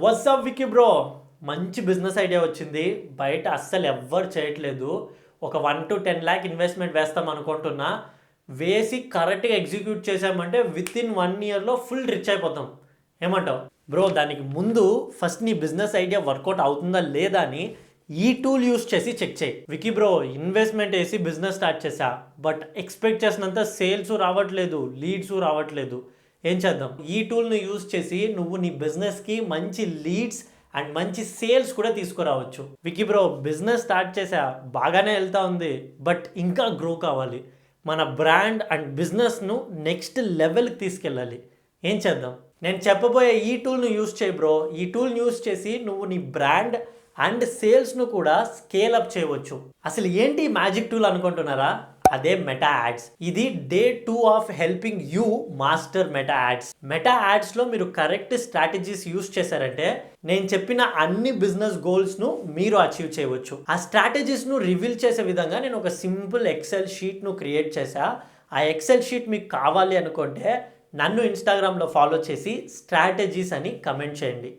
WhatsApp wiki bro, మంచి business idea వచ్చింది. బయట అస్సలు ఎవ్వరు చేయట్లేదు. ఒక 1 to 10 lakh ఇన్వెస్ట్మెంట్ వేస్తాం అనుకుంటున్నా. వేసి కరెక్ట్గా ఎగ్జిక్యూట్ చేసామంటే విత్ ఇన్ 1 yearలో ఫుల్ రిచ్ అయిపోతాం. ఏమంటావు బ్రో? దానికి ముందు ఫస్ట్ నీ బిజినెస్ ఐడియా వర్కౌట్ అవుతుందా లేదా అని ఈ టూల్ యూస్ చేసి చెక్ చేయి. వికీ బ్రో, ఇన్వెస్ట్మెంట్ వేసి బిజినెస్ స్టార్ట్ చేశా, బట్ ఎక్స్పెక్ట్ చేసినంత సేల్స్ రావట్లేదు, లీడ్స్ రావట్లేదు. ఏం చేద్దాం? ఈ టూల్ని యూజ్ చేసి నువ్వు నీ బిజినెస్కి మంచి లీడ్స్ అండ్ మంచి సేల్స్ కూడా తీసుకురావచ్చు. వికీ బ్రో, బిజినెస్ స్టార్ట్ చేసా, బాగానే వెళ్తా ఉంది, బట్ ఇంకా గ్రో కావాలి. మన బ్రాండ్ అండ్ బిజినెస్ను నెక్స్ట్ లెవెల్కి తీసుకెళ్ళాలి. ఏం చేద్దాం? నేను చెప్పబోయే ఈ టూల్ను యూజ్ చేయి బ్రో. ఈ టూల్ని యూజ్ చేసి నువ్వు నీ బ్రాండ్ అండ్ సేల్స్ను కూడా స్కేల్ అప్ చేయవచ్చు. అసలు ఏంటి మ్యాజిక్ టూల్ అనుకుంటున్నారా? అదే మెటా యాడ్స్. ఇది Day 2 of helping you master Meta ads. Meta యాడ్స్లో మీరు కరెక్ట్ స్ట్రాటజీస్ యూస్ చేశారంటే నేను చెప్పిన అన్ని బిజినెస్ గోల్స్ను మీరు అచీవ్ చేయవచ్చు. ఆ స్ట్రాటజీస్ను రివీల్ చేసే విధంగా నేను ఒక సింపుల్ ఎక్సెల్ షీట్ను క్రియేట్ చేశా. ఆ ఎక్సెల్ షీట్ మీకు కావాలి అనుకుంటే నన్ను ఇన్స్టాగ్రామ్లో ఫాలో చేసి స్ట్రాటజీస్ అని కమెంట్ చేయండి.